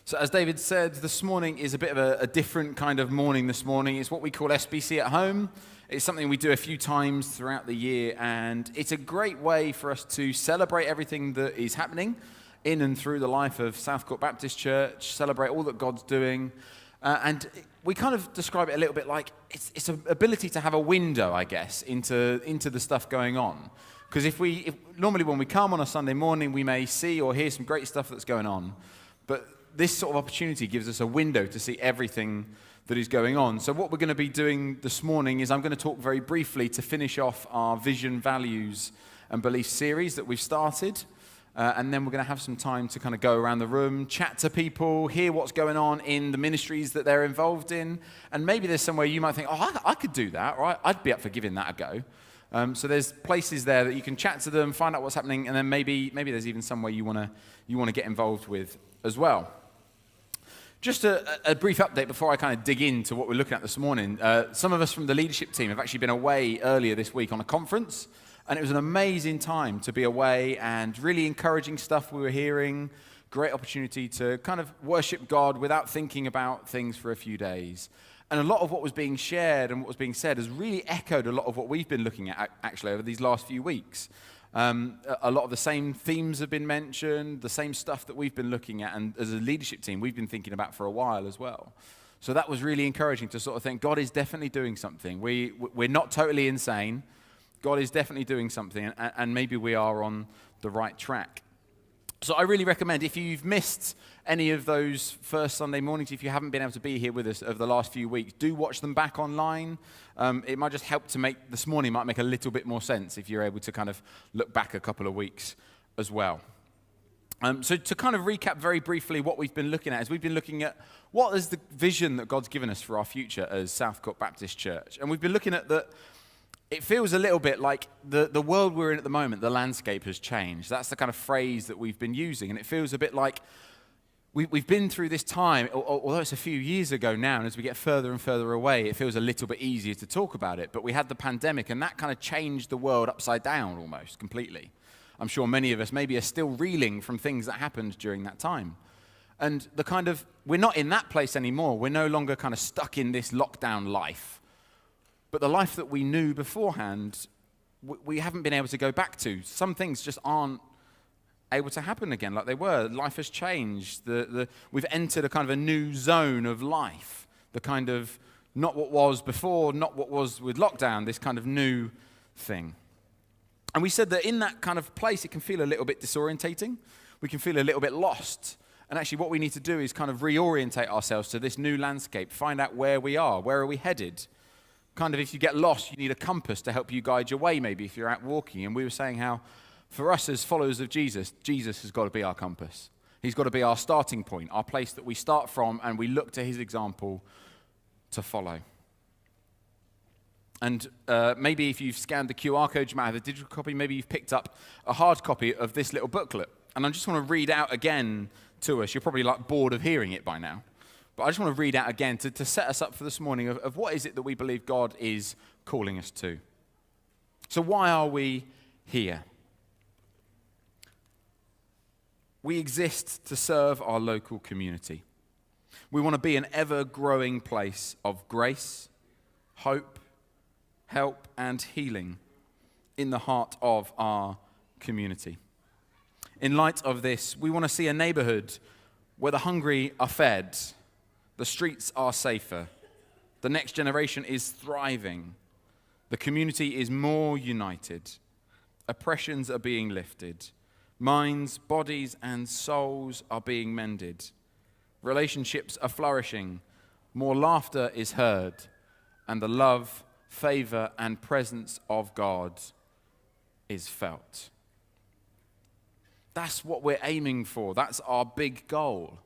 So as David said, this morning is a bit of a different kind of morning this morning. It's what we call SBC at home. It's something we do a few times throughout the year, and it's a great way for us to celebrate everything that is happening in and through the life of Southcourt Baptist Church, celebrate all that God's doing, and we kind of describe it a little bit like it's an ability to have a window, I guess, into the stuff going on. Because if normally when we come on a Sunday morning, we may see or hear some great stuff that's going on, but this sort of opportunity gives us a window to see everything that is going on. So what we're going to be doing this morning is I'm going to talk very briefly to finish off our vision, values, and belief series that we've started. And then we're going to have some time to kind of go around the room, chat to people, hear what's going on in the ministries that they're involved in. And maybe there's somewhere you might think, oh, I could do that, or I'd be up for giving that a go. So there's places there that you can chat to them, find out what's happening, and then maybe there's even somewhere you want to get involved with as well. Just a brief update before I kind of dig into what we're looking at this morning. Some of us from the leadership team have actually been away earlier this week on a conference, and it was an amazing time to be away and really encouraging stuff we were hearing. Great opportunity to kind of worship God without thinking about things for a few days. And a lot of what was being shared and what was being said has really echoed a lot of what we've been looking at actually over these last few weeks. A lot of the same themes have been mentioned, the same stuff that we've been looking at, and as a leadership team, we've been thinking about for a while as well. So that was really encouraging to sort of think, God is definitely doing something. We're not totally insane. God is definitely doing something, and maybe we are on the right track. So I really recommend, if you've missed any of those first Sunday mornings, if you haven't been able to be here with us over the last few weeks, do watch them back online. It might just help to make, this morning might make a little bit more sense if you're able to kind of look back a couple of weeks as well. So to kind of recap very briefly what we've been looking at is we've been looking at what is the vision that God's given us for our future as Southcourt Baptist Church. And we've been looking at that. It feels a little bit like the world we're in at the moment, the landscape has changed. That's the kind of phrase that we've been using. And it feels a bit like we've been through this time, although it's a few years ago now, and as we get further and further away, it feels a little bit easier to talk about it. But we had the pandemic, and that kind of changed the world upside down almost completely. I'm sure many of us maybe are still reeling from things that happened during that time. And we're not in that place anymore. We're no longer kind of stuck in this lockdown life. But the life that we knew beforehand, we haven't been able to go back to. Some things just aren't able to happen again like they were. Life has changed. We've entered a kind of a new zone of life. The kind of not what was before, not what was with lockdown, this kind of new thing. And we said that in that kind of place, it can feel a little bit disorientating. We can feel a little bit lost. And actually what we need to do is kind of reorientate ourselves to this new landscape, find out where we are, where are we headed. Kind of if you get lost, you need a compass to help you guide your way, maybe, if you're out walking. And we were saying how, for us as followers of Jesus, Jesus has got to be our compass. He's got to be our starting point, our place that we start from, and we look to his example to follow. And maybe if you've scanned the QR code, you might have a digital copy. Maybe you've picked up a hard copy of this little booklet. And I just want to read out again to us. You're probably like bored of hearing it by now. But I just want to read out again to set us up for this morning of what is it that we believe God is calling us to. So why are we here? We exist to serve our local community. We want to be an ever-growing place of grace, hope, help, and healing in the heart of our community. In light of this, we want to see a neighborhood where the hungry are fed, the streets are safer. The next generation is thriving. The community is more united. Oppressions are being lifted. Minds, bodies, and souls are being mended. Relationships are flourishing. More laughter is heard. And the love, favor, and presence of God is felt. That's what we're aiming for. That's our big goal.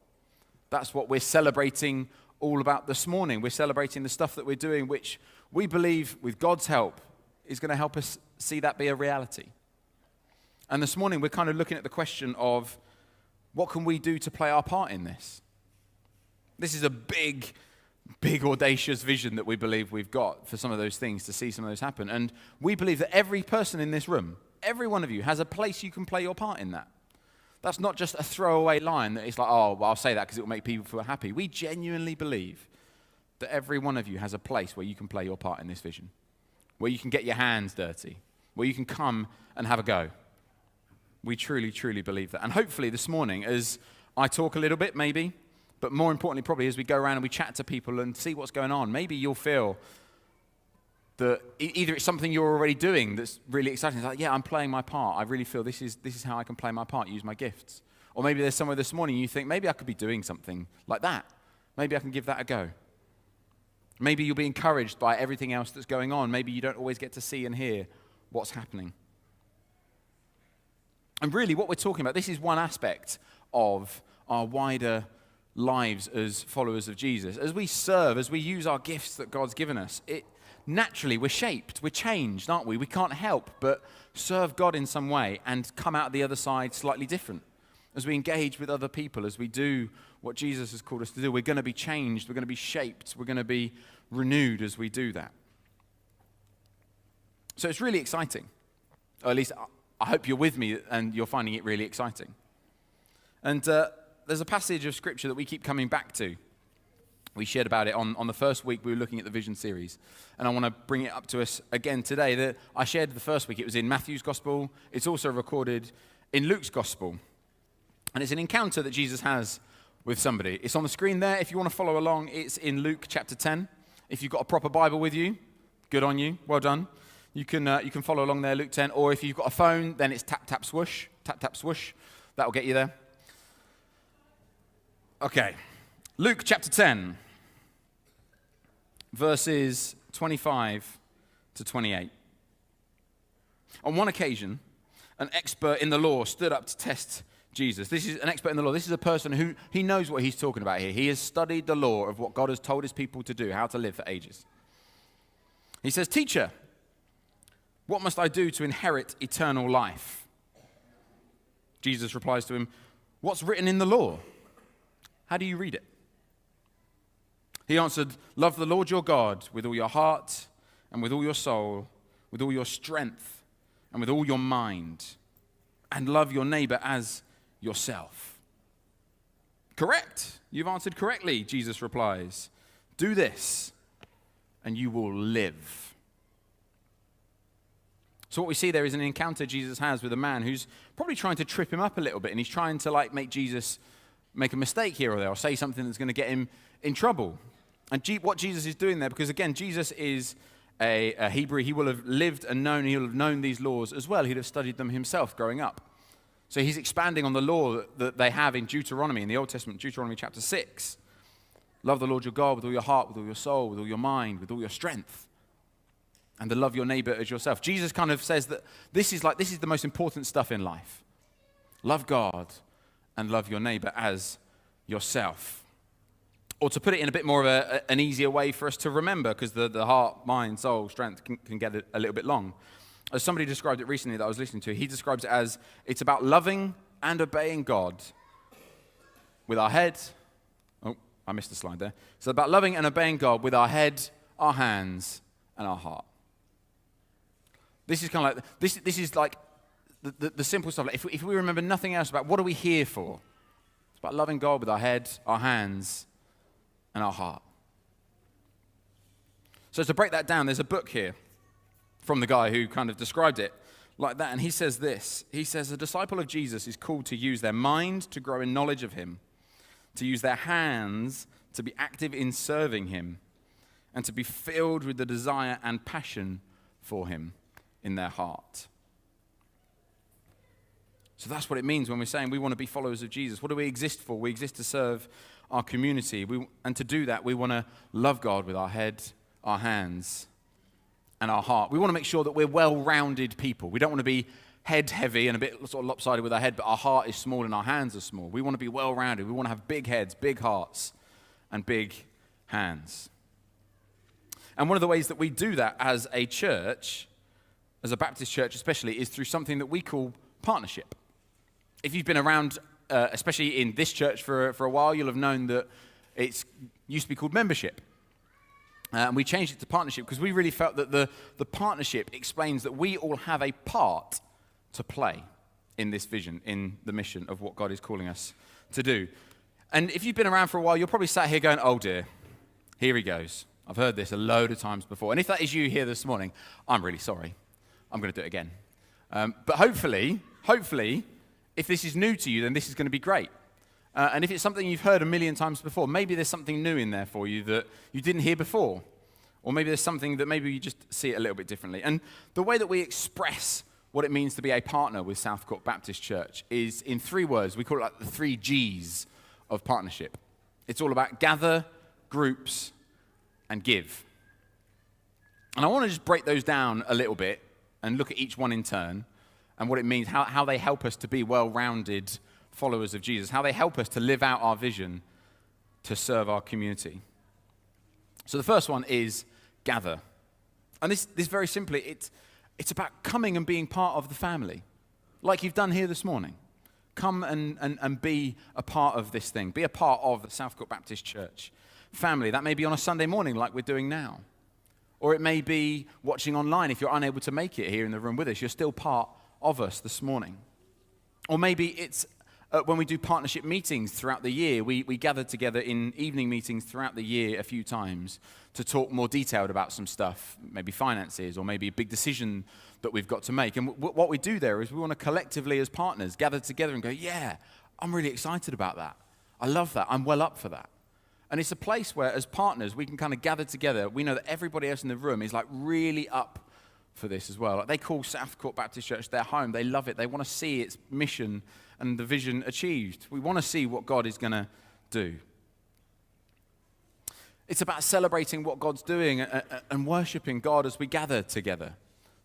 That's what we're celebrating all about this morning. We're celebrating the stuff that we're doing, which we believe, with God's help, is going to help us see that be a reality. And this morning, we're kind of looking at the question of, what can we do to play our part in this? This is a big, audacious vision that we believe we've got for some of those things, to see some of those happen. And we believe that every person in this room, every one of you, has a place you can play your part in that. That's not just a throwaway line that it's like, oh, well, I'll say that because it will make people feel happy. We genuinely believe that every one of you has a place where you can play your part in this vision, where you can get your hands dirty, where you can come and have a go. We truly, truly believe that. And hopefully this morning, as I talk a little bit, maybe, but more importantly, probably as we go around and we chat to people and see what's going on, maybe you'll feel that either it's something you're already doing that's really exciting. It's like, yeah, I'm playing my part. I really feel this is how I can play my part, use my gifts. Or maybe there's somewhere this morning you think, maybe I could be doing something like that. Maybe I can give that a go. Maybe you'll be encouraged by everything else that's going on. Maybe you don't always get to see and hear what's happening. And really what we're talking about, this is one aspect of our wider lives as followers of Jesus. As we serve, as we use our gifts that God's given us, naturally we're shaped, we're changed, aren't we? We can't help but serve God in some way and come out the other side slightly different. As we engage with other people, as we do what Jesus has called us to do, we're going to be changed, we're going to be shaped, we're going to be renewed as we do that. So it's really exciting. Or at least I hope you're with me and you're finding it really exciting. And there's a passage of scripture that we keep coming back to. We shared about it on the first week we were looking at the Vision series. And I want to bring it up to us again today. I shared the first week. It was in Matthew's Gospel. It's also recorded in Luke's Gospel. And it's an encounter that Jesus has with somebody. It's on the screen there. If you want to follow along, it's in Luke chapter 10. If you've got a proper Bible with you, good on you. Well done. You can follow along there, Luke 10. Or if you've got a phone, then it's tap, tap, swoosh. Tap, tap, swoosh. That'll get you there. Okay. Luke chapter 10, verses 25 to 28. On one occasion, an expert in the law stood up to test Jesus. This is an expert in the law. This is a person who he knows what he's talking about here. He has studied the law of what God has told his people to do, how to live for ages. He says, "Teacher, what must I do to inherit eternal life?" Jesus replies to him, "What's written in the law? How do you read it?" He answered, "Love the Lord your God with all your heart and with all your soul, with all your strength and with all your mind, and love your neighbor as yourself." "Correct. You've answered correctly," Jesus replies. "Do this and you will live." So what we see there is an encounter Jesus has with a man who's probably trying to trip him up a little bit, and he's trying to make Jesus make a mistake here or there, or say something that's going to get him in trouble. And what Jesus is doing there, because again, Jesus is a Hebrew, he will have lived and known, he'll have known these laws as well. He'd have studied them himself growing up. So he's expanding on the law that they have in Deuteronomy, in the Old Testament, Deuteronomy chapter 6. Love the Lord your God with all your heart, with all your soul, with all your mind, with all your strength. And to love your neighbor as yourself. Jesus kind of says that this is the most important stuff in life. Love God and love your neighbor as yourself. Or to put it in a bit more of an easier way for us to remember, because the heart, mind, soul, strength can get a little bit long. As somebody described it recently that I was listening to, he describes it as, it's about loving and obeying God with our head. Oh, I missed a slide there. So about loving and obeying God with our head, our hands, and our heart. This is kind of like, this is like the simple stuff. Like if we remember nothing else about what are we here for? It's about loving God with our head, our hands, and our heart. So to break that down, there's a book here from the guy who kind of described it like that. And he says this. He says, a disciple of Jesus is called to use their mind to grow in knowledge of him, to use their hands to be active in serving him, and to be filled with the desire and passion for him in their heart. So that's what it means when we're saying we want to be followers of Jesus. What do we exist for? We exist to serve our community. And to do that, we want to love God with our head, our hands, and our heart. We want to make sure that we're well-rounded people. We don't want to be head-heavy and a bit sort of lopsided with our head, but our heart is small and our hands are small. We want to be well-rounded. We want to have big heads, big hearts, and big hands. And one of the ways that we do that as a church, as a Baptist church especially, is through something that we call partnership. If you've been around, especially in this church for a while, you'll have known that it used to be called membership. And we changed it to partnership because we really felt that the partnership explains that we all have a part to play in this vision, in the mission of what God is calling us to do. And if you've been around for a while, you're probably sat here going, oh dear, here he goes. I've heard this a load of times before. And if that is you here this morning, I'm really sorry. I'm going to do it again. But hopefully, if this is new to you, then this is going to be great. And if it's something you've heard a million times before, maybe there's something new in there for you that you didn't hear before. Or maybe there's something that maybe you just see it a little bit differently. And the way that we express what it means to be a partner with Southcourt Baptist Church is in 3 words. We call it like the 3 G's of partnership. It's all about gather, groups, and give. And I want to just break those down a little bit and look at each one in turn and what it means, how they help us to be well-rounded followers of Jesus, how they help us to live out our vision to serve our community. So the first one is gather. And this very simply, it's about coming and being part of the family, like you've done here this morning. Come and be a part of this thing. Be a part of the Southcourt Baptist Church family. That may be on a Sunday morning like we're doing now. Or it may be watching online. If you're unable to make it here in the room with us, you're still part of us this morning. Or maybe it's when we do partnership meetings throughout the year, we gather together in evening meetings throughout the year a few times to talk more detailed about some stuff, maybe finances or maybe a big decision that we've got to make. And what we do there is we want to collectively as partners gather together and go, yeah, I'm really excited about that. I love that. I'm well up for that. And it's a place where as partners we can kind of gather together. We know that everybody else in the room is like really up for this as well. Like they call Southcourt Baptist Church their home. They love it. They want to see its mission and the vision achieved. We want to see what God is going to do. It's about celebrating what God's doing and worshiping God as we gather together.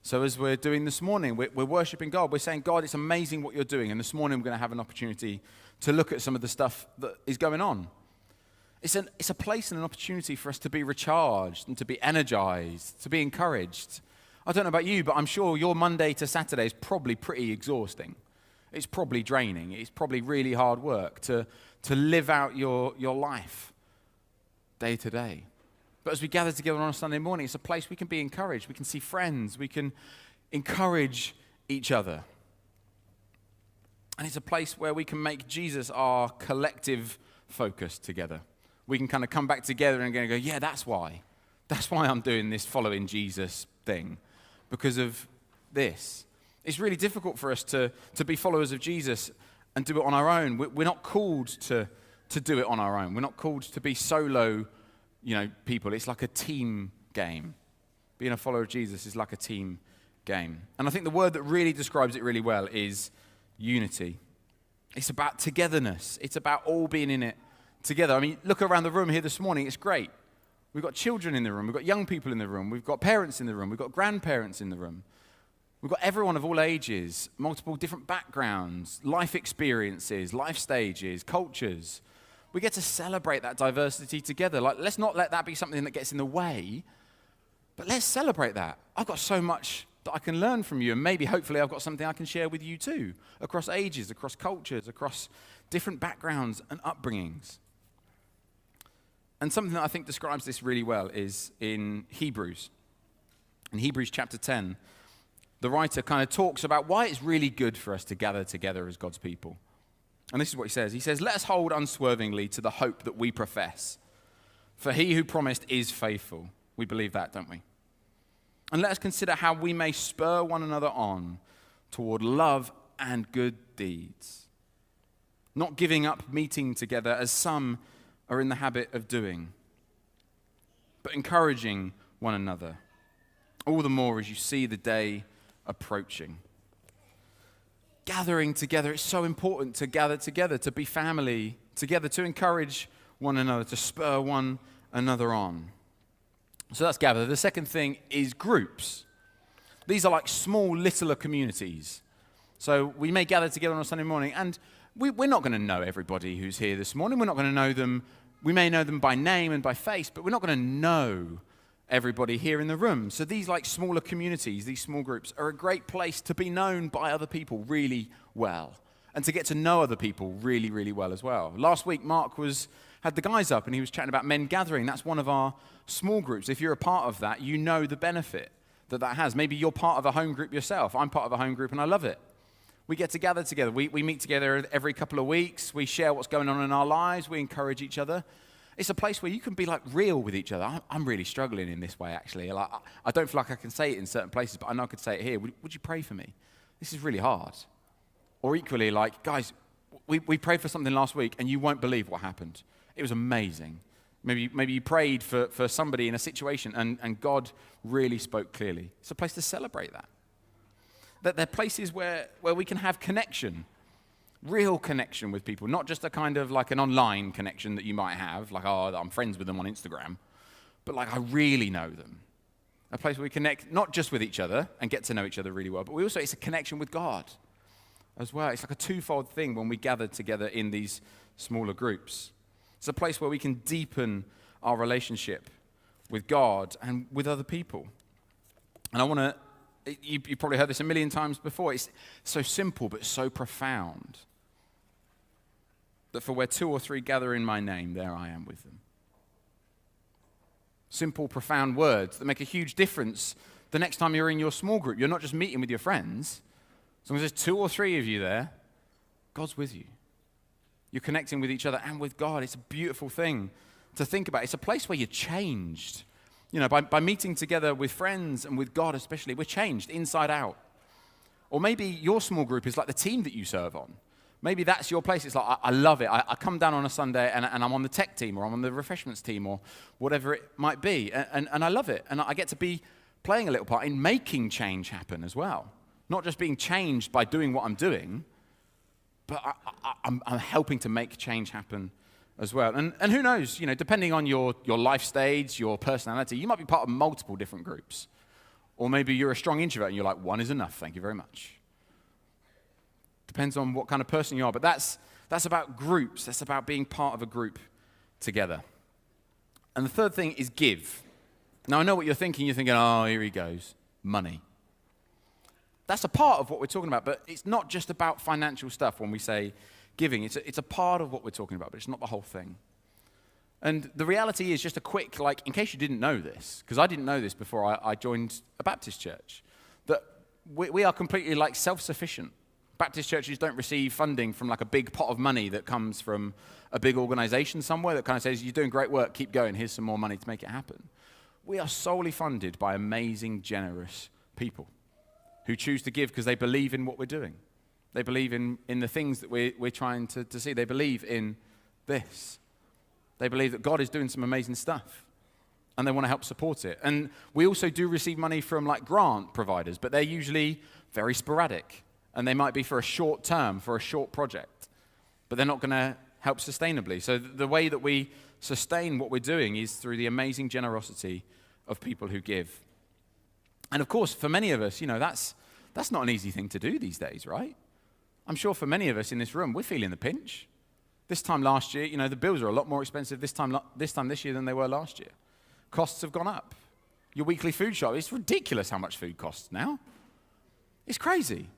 So as we're doing this morning, we're worshiping God. We're saying, God, it's amazing what you're doing. And this morning we're going to have an opportunity to look at some of the stuff that is going on. It's a place and an opportunity for us to be recharged and to be energized, to be encouraged. I don't know about you, but I'm sure your Monday to Saturday is probably pretty exhausting. It's probably draining. It's probably really hard work to live out your life day to day. But as we gather together on a Sunday morning, it's a place we can be encouraged. We can see friends. We can encourage each other. And it's a place where we can make Jesus our collective focus together. We can kind of come back together and go, yeah, that's why. That's why I'm doing this following Jesus thing, because of this. It's really difficult for us to be followers of Jesus and do it on our own. We're not called to do it on our own. We're not called to be solo, people. It's like a team game. Being a follower of Jesus is like a team game. And I think the word that really describes it really well is unity. It's about togetherness. It's about all being in it together. I mean, look around the room here this morning. It's great. We've got children in the room. We've got young people in the room. We've got parents in the room. We've got grandparents in the room. We've got everyone of all ages, multiple different backgrounds, life experiences, life stages, cultures. We get to celebrate that diversity together. Like, let's not let that be something that gets in the way, but let's celebrate that. I've got so much that I can learn from you, and maybe, hopefully, I've got something I can share with you too, across ages, across cultures, across different backgrounds and upbringings. And something that I think describes this really well is in Hebrews. In Hebrews chapter 10, the writer kind of talks about why it's really good for us to gather together as God's people. And this is what he says. He says, let us hold unswervingly to the hope that we profess. For he who promised is faithful. We believe that, don't we? And let us consider how we may spur one another on toward love and good deeds. Not giving up meeting together as some are in the habit of doing, but encouraging one another. All the more as you see the day approaching. Gathering together, it's so important to gather together, to be family together, to encourage one another, to spur one another on. So that's gather. The second thing is groups. These are like small, littler communities. So we may gather together on a Sunday morning, and we're not going to know everybody who's here this morning. We're not going to know them. We may know them by name and by face, but we're not going to know everybody here in the room. So these like smaller communities, these small groups are a great place to be known by other people really well and to get to know other people really, really well as well. Last week, Mark had the guys up and he was chatting about men gathering. That's one of our small groups. If you're a part of that, you know the benefit that has. Maybe you're part of a home group yourself. I'm part of a home group and I love it. We get to gather together. We meet together every couple of weeks. We share what's going on in our lives. We encourage each other. It's a place where you can be like real with each other. I'm really struggling in this way, actually. Like, I don't feel like I can say it in certain places, but I know I could say it here. Would you pray for me? This is really hard. Or equally, like, guys, we prayed for something last week, and you won't believe what happened. It was amazing. Maybe you prayed for somebody in a situation, and God really spoke clearly. It's a place to celebrate that. That they're places where we can have connection, real connection with people, not just a kind of like an online connection that you might have, like, oh, I'm friends with them on Instagram, but like I really know them. A place where we connect not just with each other and get to know each other really well, but it's a connection with God as well. It's like a twofold thing when we gather together in these smaller groups. It's a place where we can deepen our relationship with God and with other people. And I want to, you probably heard this a million times before, it's so simple but so profound. That for where 2 or 3 gather in my name, there I am with them. Simple, profound words that make a huge difference the next time you're in your small group. You're not just meeting with your friends. As long as there's 2 or 3 of you there, God's with you. You're connecting with each other and with God. It's a beautiful thing to think about. It's a place where you're changed. You know, by meeting together with friends and with God especially, we're changed inside out. Or maybe your small group is like the team that you serve on. Maybe that's your place. It's like, I love it. I come down on a Sunday and I'm on the tech team or I'm on the refreshments team or whatever it might be. And I love it. And I get to be playing a little part in making change happen as well. Not just being changed by doing what I'm doing, but I'm helping to make change happen as well. And who knows, you know, depending on your life stage, your personality, you might be part of multiple different groups. Or maybe you're a strong introvert and you're like, one is enough, thank you very much. Depends on what kind of person you are. But that's about groups. That's about being part of a group together. And the third thing is give. Now, I know what you're thinking. You're thinking, oh, here he goes. Money. That's a part of what we're talking about. But it's not just about financial stuff when we say giving. It's a part of what we're talking about, but it's not the whole thing. And the reality is just a quick, like, in case you didn't know this, because I didn't know this before I joined a Baptist church, that we are completely, like, self-sufficient. Baptist churches don't receive funding from like a big pot of money that comes from a big organization somewhere that kind of says, you're doing great work, keep going, here's some more money to make it happen. We are solely funded by amazing, generous people who choose to give because they believe in what we're doing. They believe in the things that we're trying to see. They believe in this. They believe that God is doing some amazing stuff and they want to help support it. And we also do receive money from like grant providers, but they're usually very sporadic. And they might be for a short term, for a short project. But they're not going to help sustainably. So the way that we sustain what we're doing is through the amazing generosity of people who give. And of course, for many of us, you know, that's not an easy thing to do these days, right? I'm sure for many of us in this room, we're feeling the pinch. This time last year, you know, the bills are a lot more expensive this time this year than they were last year. Costs have gone up. Your weekly food shop, it's ridiculous how much food costs now. It's crazy.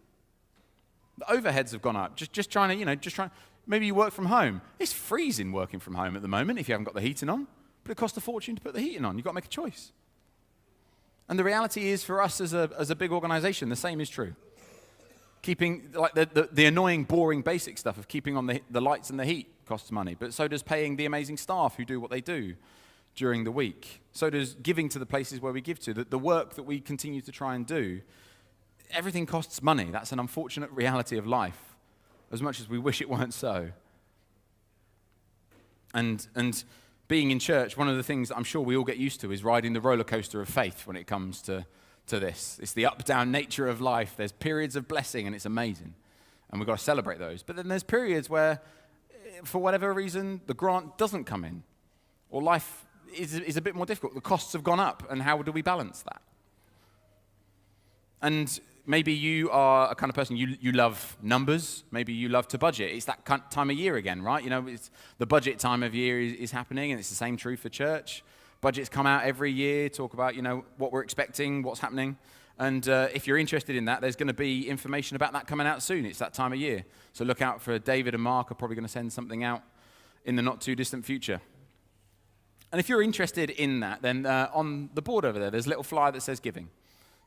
The overheads have gone up. Just trying to, you know, maybe you work from home. It's freezing working from home at the moment if you haven't got the heating on, but it costs a fortune to put the heating on. You've got to make a choice. And the reality is for us as a big organization, the same is true. Keeping, like the annoying, boring, basic stuff of keeping on the lights and the heat costs money, but so does paying the amazing staff who do what they do during the week. So does giving to the places where we give to, the work that we continue to try and do. Everything costs money. That's an unfortunate reality of life, as much as we wish it weren't so. And being in church, one of the things that I'm sure we all get used to is riding the roller coaster of faith when it comes to this. It's the up-down nature of life. There's periods of blessing, and it's amazing. And we've got to celebrate those. But then there's periods where, for whatever reason, the grant doesn't come in, or life is a bit more difficult. The costs have gone up, and how do we balance that? And maybe you are a kind of person, you love numbers. Maybe you love to budget. It's that time of year again, right? You know, it's the budget time of year is happening, and it's the same true for church. Budgets come out every year, talk about, you know, what we're expecting, what's happening. And if you're interested in that, there's going to be information about that coming out soon. It's that time of year. So look out for David and Mark are probably going to send something out in the not too distant future. And if you're interested in that, then on the board over there, there's a little flyer that says giving.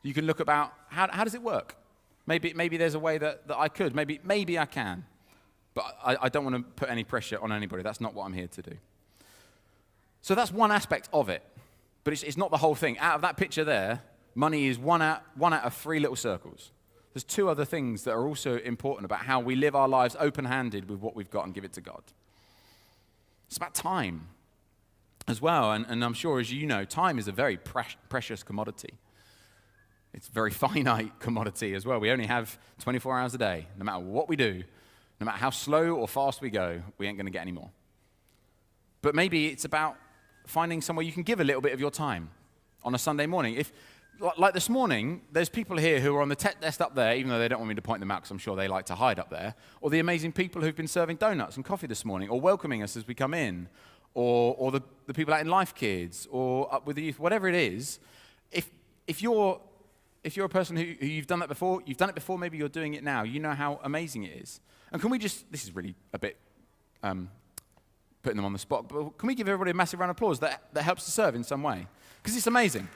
You can look about how does it work? Maybe there's a way that I could. Maybe I can. But I don't want to put any pressure on anybody. That's not what I'm here to do. So that's one aspect of it. But it's not the whole thing. Out of that picture there, money is one out of three little circles. There's two other things that are also important about how we live our lives open-handed with what we've got and give it to God. It's about time as well. And I'm sure, as you know, time is a very precious commodity. It's a very finite commodity as well. We only have 24 hours a day. No matter what we do, no matter how slow or fast we go, we ain't going to get any more. But maybe it's about finding somewhere you can give a little bit of your time on a Sunday morning. If, like this morning, there's people here who are on the tech desk up there, even though they don't want me to point them out because I'm sure they like to hide up there, or the amazing people who've been serving donuts and coffee this morning, or welcoming us as we come in, or the people out in Life Kids, or up with the youth, whatever it is. If you're a person who you've done that before, you've done it before, maybe you're doing it now, you know how amazing it is. And can we just, this is really a bit putting them on the spot, but can we give everybody a massive round of applause that helps to serve in some way? Because it's amazing.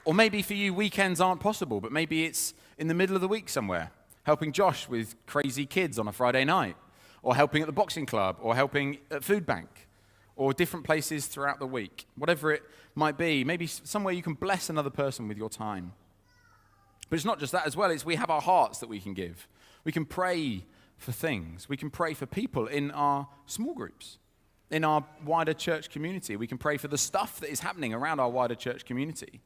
Or maybe for you, weekends aren't possible, but maybe it's in the middle of the week somewhere, helping Josh with crazy kids on a Friday night, or helping at the boxing club, or helping at food bank, or different places throughout the week. Whatever it might be, maybe somewhere you can bless another person with your time. But it's not just that as well, it's we have our hearts that we can give. We can pray for things. We can pray for people in our small groups, in our wider church community. We can pray for the stuff that is happening around our wider church community.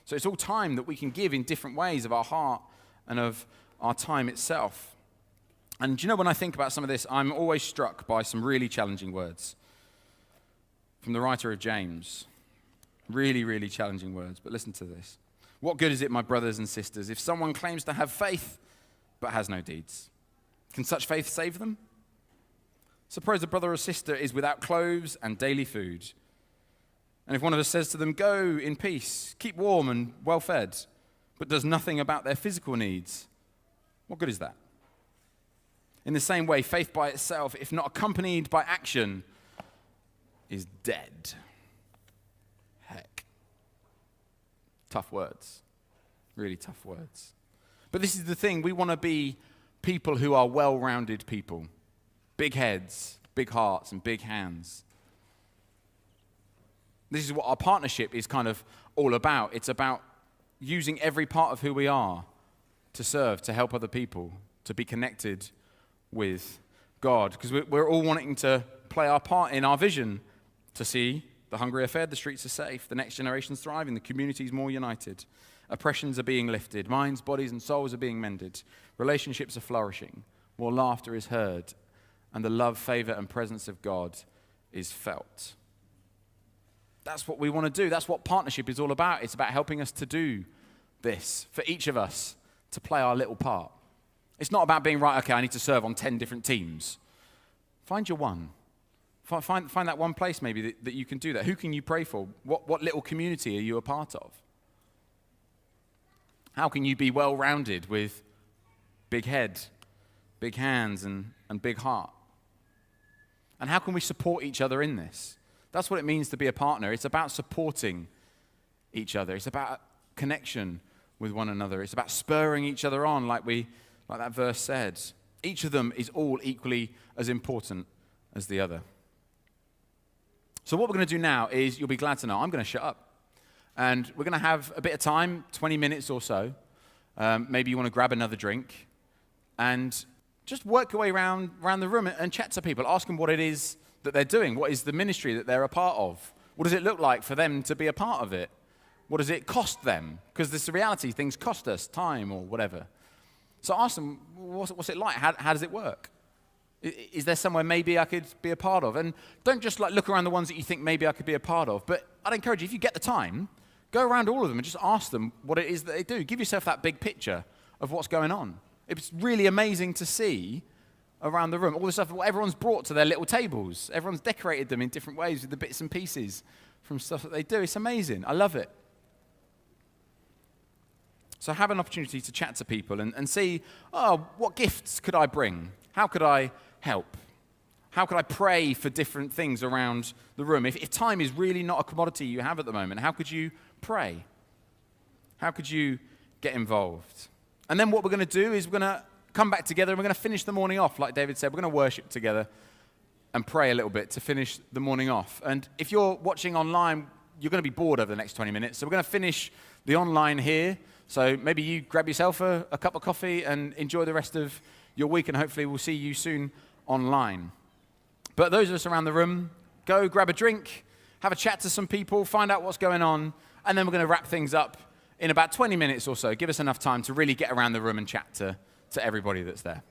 So it's all time that we can give in different ways of our heart and of our time itself. And you know, when I think about some of this, I'm always struck by some really challenging words from the writer of James. Really, really challenging words, but listen to this. What good is it, my brothers and sisters, if someone claims to have faith but has no deeds? Can such faith save them? Suppose a brother or sister is without clothes and daily food. And if one of us says to them, go in peace, keep warm and well fed, but does nothing about their physical needs, what good is that? In the same way, faith by itself, if not accompanied by action, is dead. Heck. Tough words. Really tough words. But this is the thing. We want to be people who are well-rounded people. Big heads, big hearts, and big hands. This is what our partnership is kind of all about. It's about using every part of who we are to serve, to help other people, to be connected with God. Because we're all wanting to play our part in our vision to see the hungry are fed, the streets are safe, the next generation's thriving, the community's more united, oppressions are being lifted, minds, bodies, and souls are being mended, relationships are flourishing, more laughter is heard, and the love, favor, and presence of God is felt. That's what we want to do. That's what partnership is all about. It's about helping us to do this, for each of us to play our little part. It's not about being, right, okay, I need to serve on 10 different teams. Find your one. Find that one place maybe that you can do that. Who can you pray for? What little community are you a part of? How can you be well-rounded with big head, big hands, and big heart? And how can we support each other in this? That's what it means to be a partner. It's about supporting each other. It's about connection with one another. It's about spurring each other on, like that verse said. Each of them is all equally as important as the other. So what we're going to do now is, you'll be glad to know, I'm going to shut up. And we're going to have a bit of time, 20 minutes or so. Maybe you want to grab another drink. And just work your way around the room and chat to people. Ask them what it is that they're doing. What is the ministry that they're a part of? What does it look like for them to be a part of it? What does it cost them? Because this is the reality. Things cost us time or whatever. So ask them, what's it like? How does it work? Is there somewhere maybe I could be a part of? And don't just look around the ones that you think maybe I could be a part of. But I'd encourage you, if you get the time, go around all of them and just ask them what it is that they do. Give yourself that big picture of what's going on. It's really amazing to see around the room all the stuff what everyone's brought to their little tables. Everyone's decorated them in different ways with the bits and pieces from stuff that they do. It's amazing. I love it. So have an opportunity to chat to people and see, what gifts could I bring? How could I help? How could I pray for different things around the room? If time is really not a commodity you have at the moment, how could you pray? How could you get involved? And then what we're going to do is we're going to come back together and we're going to finish the morning off. Like David said, we're going to worship together and pray a little bit to finish the morning off. And if you're watching online, you're going to be bored over the next 20 minutes. So we're going to finish the online here. So maybe you grab yourself a cup of coffee and enjoy the rest of your week, and hopefully we'll see you soon online. But those of us around the room, go grab a drink, have a chat to some people, find out what's going on, and then we're going to wrap things up in about 20 minutes or so. Give us enough time to really get around the room and chat to everybody that's there.